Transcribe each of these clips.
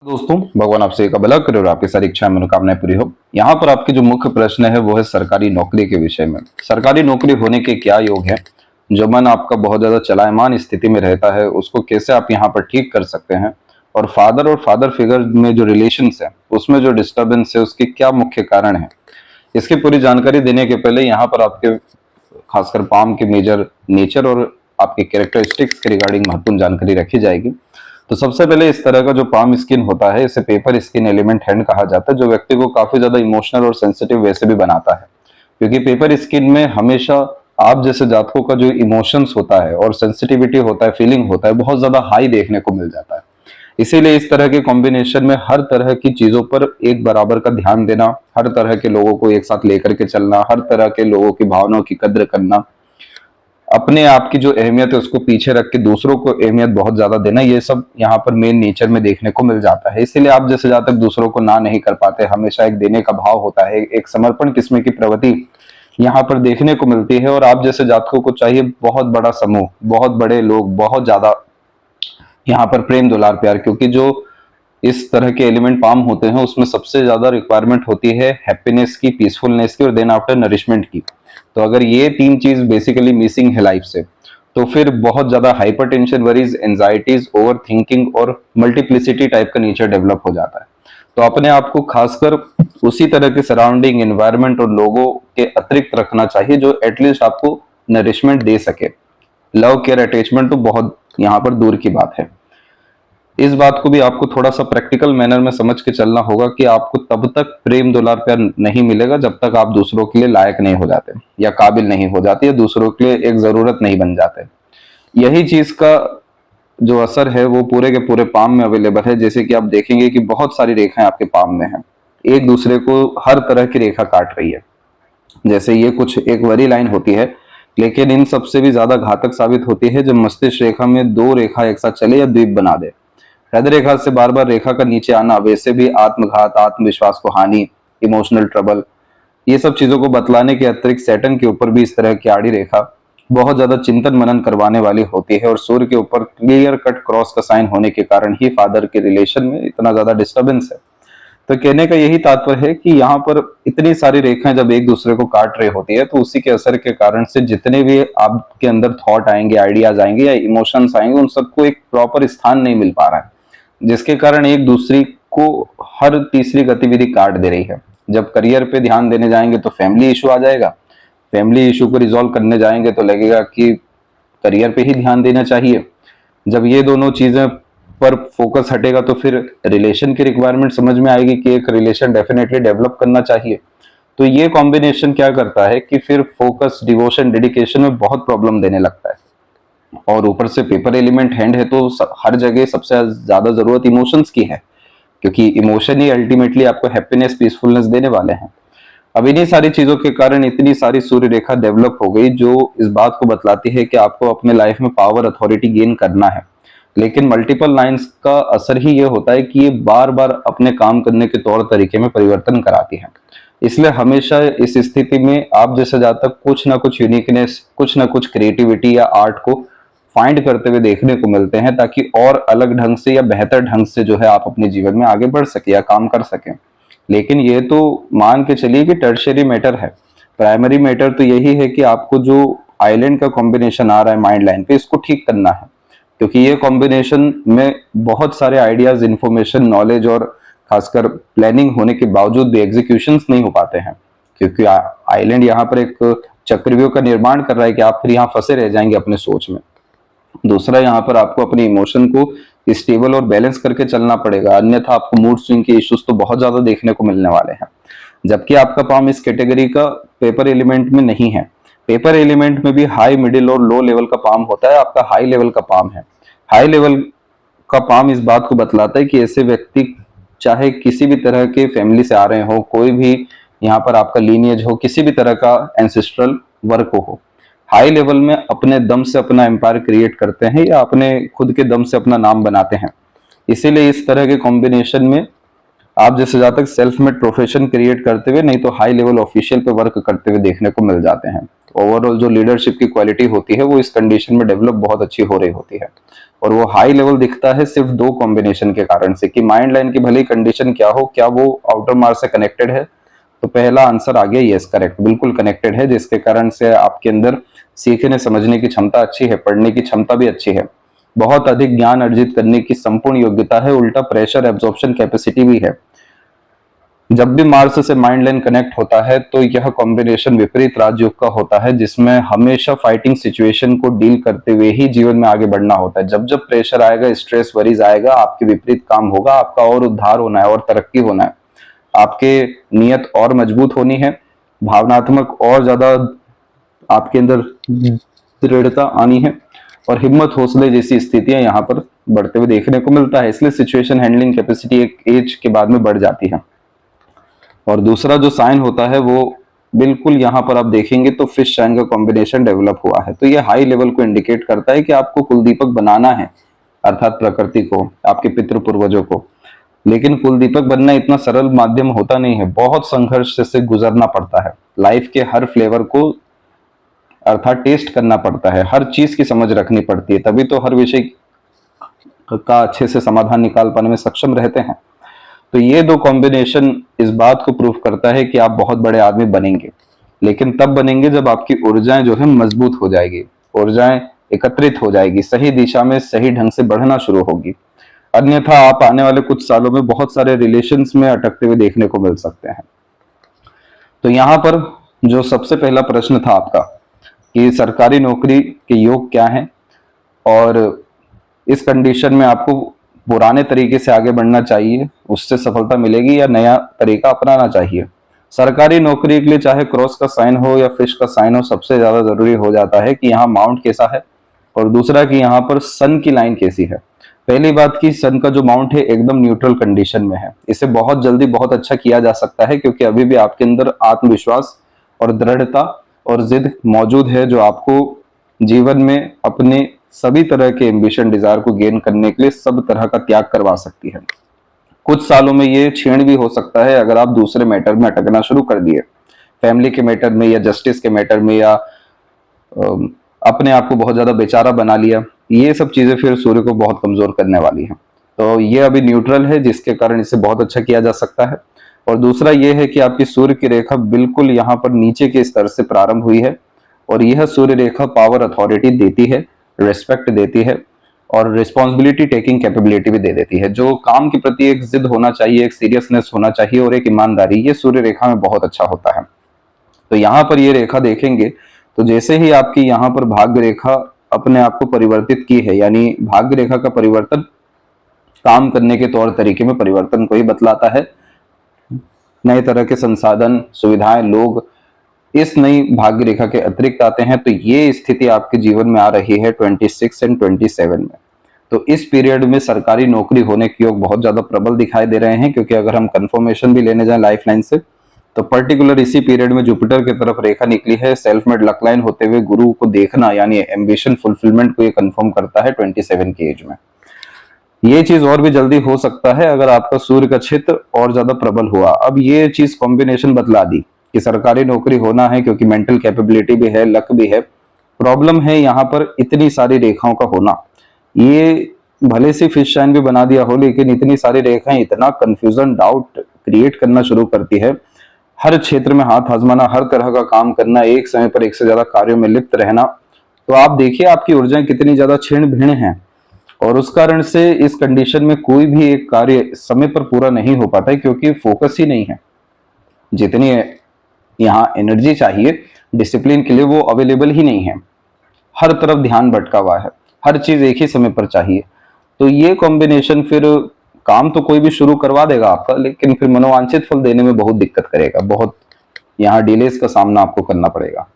दोस्तों, भगवान आपसे का भला करे और आपकी सारी इच्छाएं मनोकामनाएं पूरी हो। यहाँ पर आपके जो मुख्य प्रश्न है वो है सरकारी नौकरी के विषय में। सरकारी नौकरी होने के क्या योग है? जो मन आपका बहुत ज्यादा चलायमान स्थिति में रहता है उसको कैसे आप यहाँ पर ठीक कर सकते हैं? और फादर फिगर में जो रिलेशंस है उसमें जो डिस्टर्बेंस है उसके क्या मुख्य कारण है? इसकी पूरी जानकारी देने के पहले यहाँ पर आपके खासकर पाम के मेजर नेचर और आपके कैरेक्टरिस्टिक्स के रिगार्डिंग महत्वपूर्ण जानकारी रखी जाएगी। तो सबसे पहले इस तरह का जो पाम स्किन होता है इसे पेपर स्किन एलिमेंट हैंड कहा जाता है, जो व्यक्ति को काफी ज्यादा इमोशनल और सेंसिटिव वैसे भी बनाता है। क्योंकि पेपर स्किन में हमेशा आप जैसे जातकों का जो इमोशंस होता है और सेंसिटिविटी होता है, फीलिंग होता है, बहुत ज्यादा हाई देखने को मिल जाता है। इसीलिए इस तरह के कॉम्बिनेशन में हर तरह की चीजों पर एक बराबर का ध्यान देना, हर तरह के लोगों को एक साथ लेकर के चलना, हर तरह के लोगों की भावनाओं की कद्र करना, अपने आप की जो अहमियत है उसको पीछे रख के दूसरों को अहमियत बहुत ज्यादा देना, ये सब यहाँ पर मेन नेचर में देखने को मिल जाता है। इसीलिए आप जैसे जातक दूसरों को ना नहीं कर पाते, हमेशा एक देने का भाव होता है, एक समर्पण किस्म की प्रवृत्ति यहाँ पर देखने को मिलती है। और आप जैसे जातकों को चाहिए बहुत बड़ा समूह, बहुत बड़े लोग, बहुत ज्यादा यहाँ पर प्रेम दुलार प्यार, क्योंकि जो इस तरह के एलिमेंट पाम होते हैं उसमें सबसे ज्यादा रिक्वायरमेंट होती है हैप्पीनेस की, पीसफुलनेस की और देन आफ्टर नरिशमेंट की। तो अगर ये तीन चीज बेसिकली मिसिंग है लाइफ से, तो फिर बहुत ज्यादा hypertension, worries, anxieties, over thinking और मल्टीप्लिसिटी टाइप का नेचर डेवलप हो जाता है। तो अपने आप को खासकर उसी तरह के सराउंडिंग, एनवायरनमेंट और लोगों के अतिरिक्त रखना चाहिए जो एटलीस्ट आपको नरिशमेंट दे सके। लव, केयर, अटैचमेंट तो बहुत यहाँ पर दूर की बात है। इस बात को भी आपको थोड़ा सा प्रैक्टिकल मैनर में समझ के चलना होगा कि आपको तब तक प्रेम दुलार प्यार नहीं मिलेगा जब तक आप दूसरों के लिए लायक नहीं हो जाते या काबिल नहीं हो जाते या दूसरों के लिए एक जरूरत नहीं बन जाते। यही चीज का जो असर है वो पूरे के पूरे पाम में अवेलेबल है। जैसे कि आप देखेंगे कि बहुत सारी रेखाएं आपके पाम में हैं, एक दूसरे को हर तरह की रेखा काट रही है। जैसे ये कुछ एक वरी लाइन होती है, लेकिन इन सबसे भी ज्यादा घातक साबित होती है जब मस्तिष्क रेखा में दो रेखा एक साथ चले या द्वीप बना दे। हृदय रेखा से बार बार रेखा का नीचे आना वैसे भी आत्मघात, आत्मविश्वास को हानि, इमोशनल ट्रबल, ये सब चीजों को बतलाने के अतिरिक्त सैटर्न के ऊपर भी इस तरह की आड़ी रेखा बहुत ज्यादा चिंतन मनन करवाने वाली होती है। और सूर्य के ऊपर क्लियर कट क्रॉस का साइन होने के कारण ही फादर के रिलेशन में इतना ज्यादा डिस्टर्बेंस है। तो कहने का यही तात्पर्य है कि यहाँ पर इतनी सारी रेखाएं जब एक दूसरे को काट रही होती है तो उसी के असर के कारण से जितने भी आपके अंदर थॉट आएंगे, आइडियाज आएंगे या इमोशंस आएंगे, उन सबको एक प्रॉपर स्थान नहीं मिल पा रहा है, जिसके कारण एक दूसरी को हर तीसरी गतिविधि काट दे रही है। जब करियर पे ध्यान देने जाएंगे तो फैमिली इशू आ जाएगा, फैमिली इशू को रिजॉल्व करने जाएंगे तो लगेगा कि करियर पे ही ध्यान देना चाहिए। जब ये दोनों चीजें पर फोकस हटेगा तो फिर रिलेशन की रिक्वायरमेंट समझ में आएगी कि एक रिलेशन डेफिनेटली डेवलप करना चाहिए। तो ये कॉम्बिनेशन क्या करता है कि फिर फोकस, डिवोशन, डेडिकेशन में बहुत प्रॉब्लम देने लगता है। और ऊपर से पेपर एलिमेंट हैंड है तो हर जगह सबसे ज्यादा जरूरत इमोशंस की है, क्योंकि इमोशन ही अल्टीमेटली आपको हैप्पीनेस, पीसफुलनेस देने वाले हैं। अब इन्हीं सारी चीजों के कारण इतनी सारी सूर्य रेखा डेवलप हो गई जो इस बात को बतलाती है कि आपको अपने लाइफ में पावर, अथॉरिटी गेन करना है। लेकिन मल्टीपल लाइंस का असर ही ये होता है कि ये बार बार अपने काम करने के तौर तरीके में परिवर्तन कराती है। इसलिए हमेशा इस स्थिति में आप जैसे जातक कुछ ना कुछ यूनिकनेस, कुछ ना कुछ क्रिएटिविटी या आर्ट को फाइंड करते हुए देखने को मिलते हैं, ताकि और अलग ढंग से या बेहतर ढंग से जो है आप अपने जीवन में आगे बढ़ सके या काम कर सकें। लेकिन ये तो मान के चलिए कि टर्शियरी मैटर है। प्राइमरी मैटर तो यही है कि आपको जो आइलैंड का कॉम्बिनेशन आ रहा है माइंड लाइन पे, इसको ठीक करना है। क्योंकि ये कॉम्बिनेशन में बहुत सारे आइडियाज, इंफॉर्मेशन, नॉलेज और खासकर प्लानिंग होने के बावजूद भी एग्जीक्यूशंस नहीं हो पाते हैं, क्योंकि आइलैंड यहाँ पर एक चक्रव्यूह का निर्माण कर रहा है कि आप फिर यहाँ फंसे रह जाएंगे अपने सोच में। दूसरा, यहाँ पर आपको अपने इमोशन को स्टेबल और बैलेंस करके चलना पड़ेगा, अन्यथा आपको मूड स्विंग के इश्यूज तो बहुत ज्यादा देखने को मिलने वाले हैं। जबकि आपका पाम इस कैटेगरी का पेपर एलिमेंट में नहीं है। पेपर एलिमेंट में भी हाई, मिडिल और लो लेवल का पाम होता है, आपका हाई लेवल का पाम है। हाई लेवल का पाम इस बात को बतलाता है कि ऐसे व्यक्ति चाहे किसी भी तरह के फैमिली से आ रहे हो, कोई भी यहाँ पर आपका लीनियज हो, किसी भी तरह का एंसेस्ट्रल वर्क हो, हाई लेवल में अपने दम से अपना एम्पायर क्रिएट करते हैं या अपने खुद के दम से अपना नाम बनाते हैं। इसीलिए इस तरह के कॉम्बिनेशन में आप जैसे जातक सेल्फ मेड प्रोफेशन क्रिएट करते हुए, नहीं तो हाई लेवल ऑफिशियल पे वर्क करते हुए देखने को मिल जाते हैं। ओवरऑल जो लीडरशिप की क्वालिटी होती है वो इस कंडीशन में डेवलप बहुत अच्छी हो रही होती है। और वो हाई लेवल दिखता है सिर्फ दो कॉम्बिनेशन के कारण से, कि माइंड लाइन की भले कंडीशन क्या हो, क्या वो आउटर मार्स से कनेक्टेड है। तो पहला आंसर आ गया, यस करेक्ट, बिल्कुल कनेक्टेड है, जिसके कारण से आपके अंदर सीखने समझने की क्षमता अच्छी है, पढ़ने की क्षमता भी अच्छी है, बहुत अधिक ज्ञान अर्जित करने की संपूर्ण योग्यता है, उल्टा प्रेशर एब्जॉर्प्शन कैपेसिटी भी है। जब भी मार्स से माइंड लाइन कनेक्ट होता है तो यह कॉम्बिनेशन विपरीत राजयोग का होता है, जिसमें हमेशा फाइटिंग सिचुएशन को डील करते हुए ही जीवन में आगे बढ़ना होता है। जब जब प्रेशर आएगा, स्ट्रेस वरीज आएगा, आपके विपरीत काम होगा, आपका और उद्धार होना है और तरक्की होना है, आपके नियत और मजबूत होनी है, भावनात्मक और ज्यादा आपके अंदर दृढ़ता आनी है, और हिम्मत हौसले जैसी स्थितियां यहाँ पर बढ़ते हुए देखने को मिलता है। इसलिए सिचुएशन हैंडलिंग कैपेसिटी एक एज के बाद में बढ़ जाती है। और दूसरा जो साइन होता है वो बिल्कुल यहाँ पर आप देखेंगे तो फिश साइन का कॉम्बिनेशन डेवलप हुआ है। तो ये हाई लेवल को इंडिकेट करता है कि आपको कुलदीपक बनाना है, अर्थात प्रकृति को, आपके पितृ पूर्वजों को। लेकिन कुलदीपक बनना इतना सरल माध्यम होता नहीं है, बहुत संघर्ष से गुजरना पड़ता है। लाइफ के हर फ्लेवर को अर्थात टेस्ट करना पड़ता है, हर चीज की समझ रखनी पड़ती है, तभी तो हर विषय का अच्छे से समाधान निकाल पाने में सक्षम रहते हैं। तो ये दो कॉम्बिनेशन इस बात को प्रूव करता है कि आप बहुत बड़े आदमी बनेंगे, लेकिन तब बनेंगे जब आपकी ऊर्जाएं जो है मजबूत हो जाएगी, ऊर्जाएं एकत्रित हो जाएगी, सही दिशा में सही ढंग से बढ़ना शुरू होगी। अन्यथा आप आने वाले कुछ सालों में बहुत सारे रिलेशंस में अटकते हुए देखने को मिल सकते हैं। तो यहाँ पर जो सबसे पहला प्रश्न था आपका कि सरकारी नौकरी के योग क्या हैं, और इस कंडीशन में आपको पुराने तरीके से आगे बढ़ना चाहिए, उससे सफलता मिलेगी, या नया तरीका अपनाना चाहिए। सरकारी नौकरी के लिए चाहे क्रॉस का साइन हो या फिश का साइन हो, सबसे ज्यादा जरूरी हो जाता है कि यहाँ माउंट कैसा है, और दूसरा कि यहाँ पर सन की लाइन कैसी है। पहली बात कि सन का जो माउंट है एकदम न्यूट्रल कंडीशन में है, इसे बहुत जल्दी बहुत अच्छा किया जा सकता है, क्योंकि अभी भी आपके अंदर आत्मविश्वास और दृढ़ता और जिद मौजूद है, जो आपको जीवन में अपने सभी तरह के एम्बिशन डिजायर को गेन करने के लिए सब तरह का त्याग करवा सकती है। कुछ सालों में ये क्षीण भी हो सकता है अगर आप दूसरे मैटर में अटकना शुरू कर दिए, फैमिली के मैटर में या जस्टिस के मैटर में, या अपने आप को बहुत ज्यादा बेचारा बना लिया। ये सब चीजें फिर सूर्य को बहुत कमजोर करने वाली हैं। तो ये अभी न्यूट्रल है, जिसके कारण इसे बहुत अच्छा किया जा सकता है। और दूसरा ये है कि आपकी सूर्य की रेखा बिल्कुल यहाँ पर नीचे के स्तर से प्रारंभ हुई है, और यह सूर्य रेखा पावर अथॉरिटी देती है, रिस्पेक्ट देती है, और रिस्पॉन्सिबिलिटी टेकिंग कैपेबिलिटी भी दे देती है। जो काम के प्रति एक जिद होना चाहिए, एक सीरियसनेस होना चाहिए और एक ईमानदारी, ये सूर्य रेखा में बहुत अच्छा होता है। तो यहाँ पर ये रेखा देखेंगे तो जैसे ही आपकी यहाँ पर भाग्य रेखा अपने आप को परिवर्तित की है, यानी भाग्य रेखा का परिवर्तन काम करने के तौर तरीके में परिवर्तन को ही बतलाता है। नए तरह के संसाधन, सुविधाएं, लोग इस नई भाग्य रेखा के अतिरिक्त आते हैं। तो ये स्थिति आपके जीवन में आ रही है 26 एंड 27 में। तो इस पीरियड में सरकारी नौकरी होने के योग बहुत ज्यादा प्रबल दिखाई दे रहे हैं, क्योंकि अगर हम कंफर्मेशन भी लेने जाए लाइफ लाइन से, तो पर्टिकुलर इसी पीरियड में जुपिटर की तरफ रेखा निकली है, सेल्फ मेड लक लाइन होते हुए गुरु को देखना, यानी एम्बिशन फुलफिलमेंट को ये कंफर्म करता है 27 की एज में। ये चीज और भी जल्दी हो सकता है अगर आपका सूर्य का क्षेत्र और ज्यादा प्रबल हुआ। अब ये चीज कॉम्बिनेशन बतला दी कि सरकारी नौकरी होना है, क्योंकि मेंटल कैपेबिलिटी भी है, लक भी है। प्रॉब्लम है यहाँ पर इतनी सारी रेखाओं का होना। ये भले से फिश साइन भी बना दिया हो, लेकिन इतनी सारी रेखाएं इतना कंफ्यूजन, डाउट क्रिएट करना शुरू करती है। हर क्षेत्र में हाथ आजमाना, हर तरह का काम करना, एक समय पर एक से ज्यादा कार्यों में लिप्त रहना। तो आप देखिए आपकी ऊर्जाएं कितनी ज्यादा क्षीण भीण हैं, और उस कारण से इस कंडीशन में कोई भी एक कार्य समय पर पूरा नहीं हो पाता है, क्योंकि फोकस ही नहीं है। जितनी यहाँ एनर्जी चाहिए डिसिप्लिन के लिए वो अवेलेबल ही नहीं है, हर तरफ ध्यान भटका हुआ है, हर चीज एक ही समय पर चाहिए। तो ये कॉम्बिनेशन फिर काम तो कोई भी शुरू करवा देगा आपका, लेकिन फिर मनोवांछित फल देने में बहुत दिक्कत करेगा, बहुत यहाँ डिलेस का सामना आपको करना पड़ेगा।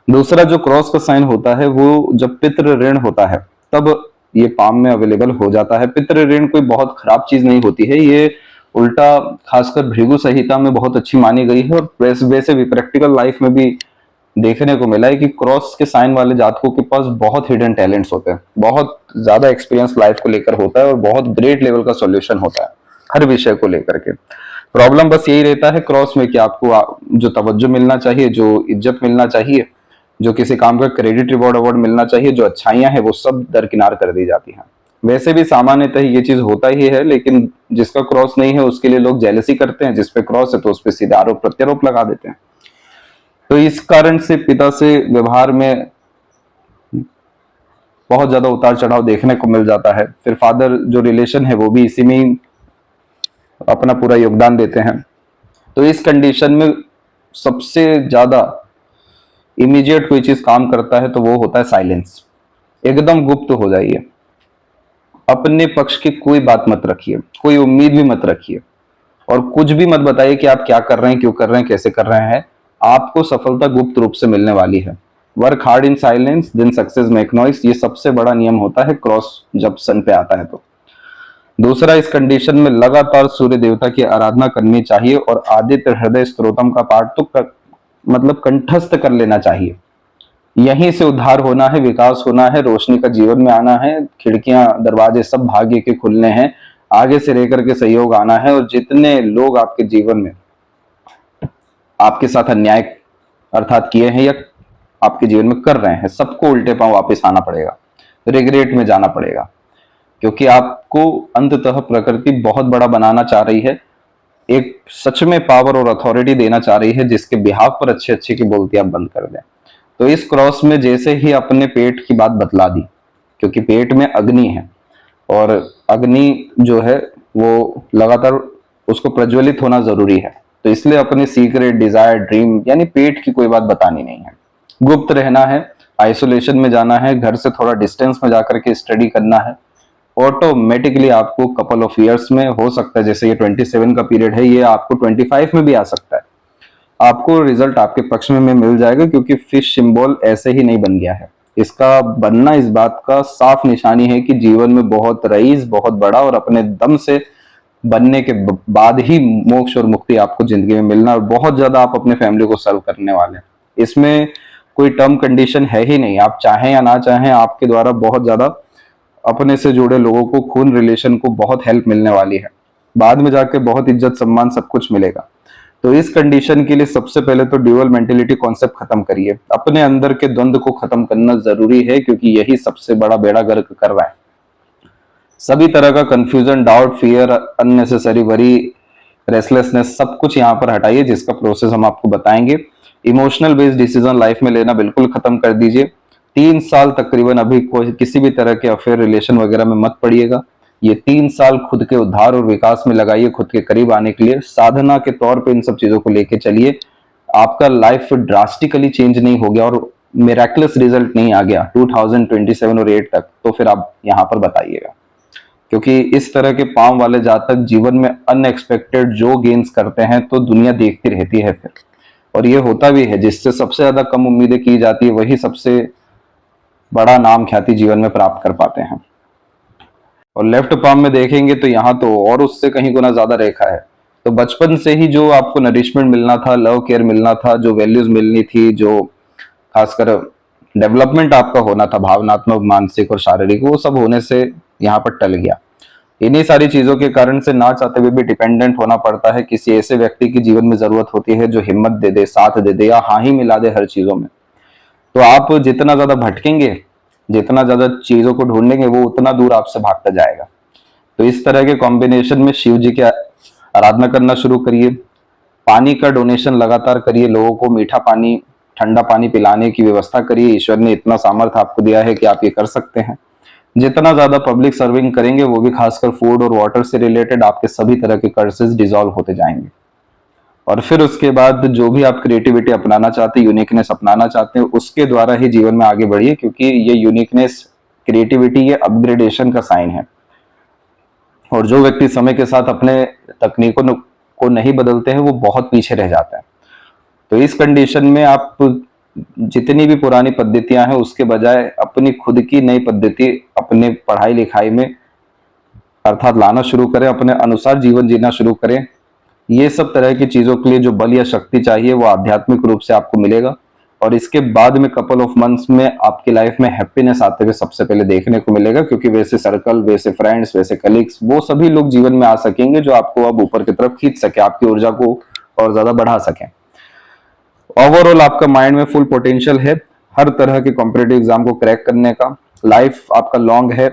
दूसरा जो क्रॉस का साइन होता है वो जब पितृ ऋण होता है तब ये पाम में अवेलेबल हो जाता है। पितृ ऋण कोई बहुत खराब चीज नहीं होती है, ये उल्टा खासकर भृगु संहिता में बहुत अच्छी मानी गई है, और वैसे भी प्रैक्टिकल लाइफ में भी देखने को मिला है कि क्रॉस के साइन वाले जातकों के पास बहुत हिडन टैलेंट्स होते हैं, बहुत ज्यादा एक्सपीरियंस लाइफ को लेकर होता है, और बहुत ग्रेट लेवल का सॉल्यूशन होता है हर विषय को लेकर के। प्रॉब्लम बस यही रहता है क्रॉस में कि आपको जो तवज्जो मिलना चाहिए, जो इज्जत मिलना चाहिए, जो किसी काम का क्रेडिट रिवॉर्ड अवार्ड मिलना चाहिए, जो अच्छाइयां हैं वो सब दरकिनार कर दी जाती हैं। वैसे भी सामान्यतः ये चीज होता ही है, लेकिन जिसका क्रॉस नहीं है उसके लिए लोग जेलसी करते हैं, जिस पे क्रॉस है तो उस पर सीधे आरोप प्रत्यारोप लगा देते हैं। तो इस कारण से पिता से व्यवहार में बहुत ज्यादा उतार चढ़ाव देखने को मिल जाता है। फिर फादर जो रिलेशन है वो भी इसी में ही अपना पूरा योगदान देते हैं। तो इस कंडीशन में सबसे ज्यादा इमीडिएट कोई चीज काम करता है तो वो होता है साइलेंस। एकदम गुप्त हो जाइए, अपने पक्ष की कोई बात मत रखिए, कोई उम्मीद भी मत रखिए, और कुछ भी मत बताइए कि आप क्या कर रहे हैं, क्यों कर रहे हैं, कैसे कर रहे हैं। आपको सफलता गुप्त रूप से मिलने वाली है। Work hard in silence then success make noise, ये सबसे बड़ा नियम होता है क्रॉस जब सन पे आता है तो। दूसरा, इस कंडीशन में लगातार सूर्य देवता की आराधना करनी चाहिए और आदित्य हृदय स्तोत्रम का पाठ तो मतलब कंठस्थ कर लेना चाहिए। यहीं से उद्धार होना है, विकास होना है, रोशनी का जीवन में आना है, खिड़कियां दरवाजे सब भाग्य के खुलने हैं, आगे से रह करके सहयोग आना है, और जितने लोग आपके जीवन में आपके साथ अन्याय अर्थात किए हैं या आपके जीवन में कर रहे हैं, सबको उल्टे पांव वापस आना पड़ेगा, रिग्रेट में जाना पड़ेगा, क्योंकि आपको अंततः प्रकृति बहुत बड़ा बनाना चाह रही है, एक सच में पावर और अथॉरिटी देना चाह रही है, जिसके बिहाफ पर अच्छे अच्छे की बोलती आप बंद कर दें। तो इस क्रॉस में जैसे ही अपने पेट की बात बतला दी, क्योंकि पेट में अग्नि है और अग्नि जो है वो लगातार उसको प्रज्वलित होना जरूरी है, तो इसलिए अपने सीक्रेट डिजायर ड्रीम यानी पेट की कोई बात बतानी नहीं है, गुप्त रहना है, आइसोलेशन में जाना है, घर से थोड़ा डिस्टेंस में जाकर के स्टडी करना है। ऑटोमेटिकली आपको कपल ऑफ इयर्स में, हो सकता है जैसे ये 27 का पीरियड है, ये आपको 25 में भी आ सकता है, आपको रिजल्ट आपके पक्ष में मिल जाएगा, क्योंकि फिश सिंबल ऐसे ही नहीं बन गया है। इसका बनना इस बात का साफ निशानी है कि जीवन में बहुत रईस, बहुत बड़ा और अपने दम से बनने के बाद ही मोक्ष और मुक्ति आपको जिंदगी में मिलना, और बहुत ज्यादा आप अपने फैमिली को सर्व करने वाले हैं। इसमें कोई टर्म कंडीशन है ही नहीं, आप चाहें या ना चाहें, आपके द्वारा बहुत ज्यादा अपने से जुड़े लोगों को, खून रिलेशन को बहुत हेल्प मिलने वाली है, बाद में जाके बहुत इज्जत सम्मान सब कुछ मिलेगा। तो इस कंडीशन के लिए सबसे पहले तो ड्यूअल मेंटेलिटी कॉन्सेप्ट खत्म करिए, अपने अंदर के द्वंद्व को खत्म करना जरूरी है, क्योंकि यही सबसे बड़ा बेड़ा गर्क कर रहा है। सभी तरह का confusion, doubt, fear, unnecessary worry, restlessness, सब कुछ यहाँ पर हटाइए, जिसका प्रोसेस हम आपको बताएंगे। इमोशनल बेस्ड डिसीजन लाइफ में लेना बिल्कुल खत्म कर दीजिए। 3 साल तकरीबन अभी कोई किसी भी तरह के अफेयर रिलेशन वगैरह में मत पड़िएगा। ये 3 साल खुद के उद्धार और विकास में लगाइए, खुद के करीब आने के लिए साधना के तौर पे इन सब चीजों को लेके चलिए। आपका लाइफ ड्रास्टिकली चेंज नहीं हो गया और मिरेकलस रिजल्ट नहीं आ गया 2027 और 8 तक, तो फिर आप यहाँ पर बताइएगा, क्योंकि इस तरह के पांव वाले जातक जीवन में अनएक्सपेक्टेड जो गेन्स करते हैं तो दुनिया देखती रहती है फिर, और ये होता भी है, जिससे सबसे ज्यादा कम उम्मीदें की जाती है वही सबसे बड़ा नाम ख्याति जीवन में प्राप्त कर पाते हैं। और लेफ्ट पाम में देखेंगे तो यहाँ तो और उससे कहीं गुना ज्यादा रेखा है। तो बचपन से ही जो आपको नरिशमेंट मिलना था, लव केयर मिलना था, जो वैल्यूज मिलनी थी, जो खासकर डेवलपमेंट आपका होना था भावनात्मक, मानसिक और शारीरिक, वो सब होने से यहाँ पर टल गया। इन्हीं सारी चीजों के कारण से ना चाहते हुए भी डिपेंडेंट होना पड़ता है, किसी ऐसे व्यक्ति की जीवन में जरूरत होती है जो हिम्मत दे दे, साथ दे दे या हाँ ही मिला दे हर चीजों में। तो आप जितना ज्यादा भटकेंगे, जितना ज्यादा चीजों को ढूंढेंगे, वो उतना दूर आपसे भागता जाएगा। तो इस तरह के कॉम्बिनेशन में शिव जी की आराधना करना शुरू करिए। पानी का डोनेशन लगातार करिए, लोगों को मीठा पानी, ठंडा पानी पिलाने की व्यवस्था करिए। ईश्वर ने इतना सामर्थ्य आपको दिया है कि आप ये कर सकते हैं। जितना ज्यादा पब्लिक सर्विंग करेंगे, वो भी खासकर फूड और वाटर से रिलेटेड, आपके सभी तरह के कर्सेस डिसॉल्व होते जाएंगे। और फिर उसके बाद जो भी आप क्रिएटिविटी अपनाना चाहते हैं, यूनिकनेस अपनाना चाहते हैं, उसके द्वारा ही जीवन में आगे बढ़िए, क्योंकि ये यूनिकनेस, क्रिएटिविटी, ये अपग्रेडेशन का साइन है। और जो व्यक्ति समय के साथ अपने तकनीकों को नहीं बदलते हैं, वो बहुत पीछे रह जाते हैं। तो इस कंडीशन में आप जितनी भी पुरानी पद्धतियां हैं, उसके बजाय अपनी खुद की नई पद्धति अपने पढ़ाई लिखाई में अर्थात लाना शुरू करें, अपने अनुसार जीवन जीना शुरू करें। ये सब तरह की चीजों के लिए जो बल या शक्ति चाहिए वो आध्यात्मिक रूप से आपको मिलेगा। और इसके बाद में कपल ऑफ मंथ्स में आपकी लाइफ में हैप्पीनेस आते हुए सबसे पहले देखने को मिलेगा, क्योंकि वैसे सर्कल, वैसे फ्रेंड्स, वैसे कलीग्स, वो सभी लोग जीवन में आ सकेंगे जो आपको अब ऊपर की तरफ खींच सके, आपकी ऊर्जा को और ज्यादा बढ़ा सके। ओवरऑल आपका माइंड में फुल पोटेंशियल है। हर तरह के कॉम्पिटेटिव एग्जाम को क्रैक करने का। लाइफ आपका लॉन्ग है,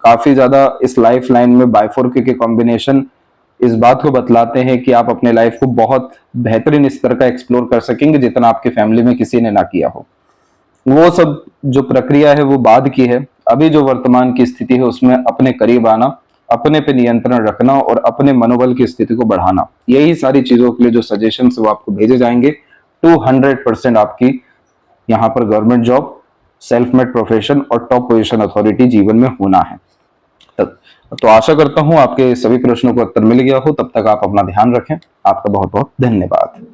काफी ज्यादा इस लाइफ लाइन में बाइफोर्के के कॉम्बिनेशन इस बात को बतलाते हैं कि आप अपने लाइफ को बहुत बेहतरीन स्तर का एक्सप्लोर कर सकेंगे जितना आपकी फैमिली में किसी ने ना किया हो। वो सब जो प्रक्रिया है वो बाद की है। अभी जो वर्तमान की स्थिति है उसमें अपने करीब आना, अपने पे नियंत्रण रखना और अपने मनोबल की स्थिति को बढ़ाना, यही सारी चीजों के लिए जो सजेशन वो आपको भेजे जाएंगे 200% आपकी यहाँ पर government job, self made profession और टॉप पोजीशन अथॉरिटी जीवन में होना है। तो आशा करता हूं आपके सभी प्रश्नों को उत्तर मिल गया हो। तब तक आप अपना ध्यान रखें। आपका बहुत बहुत धन्यवाद।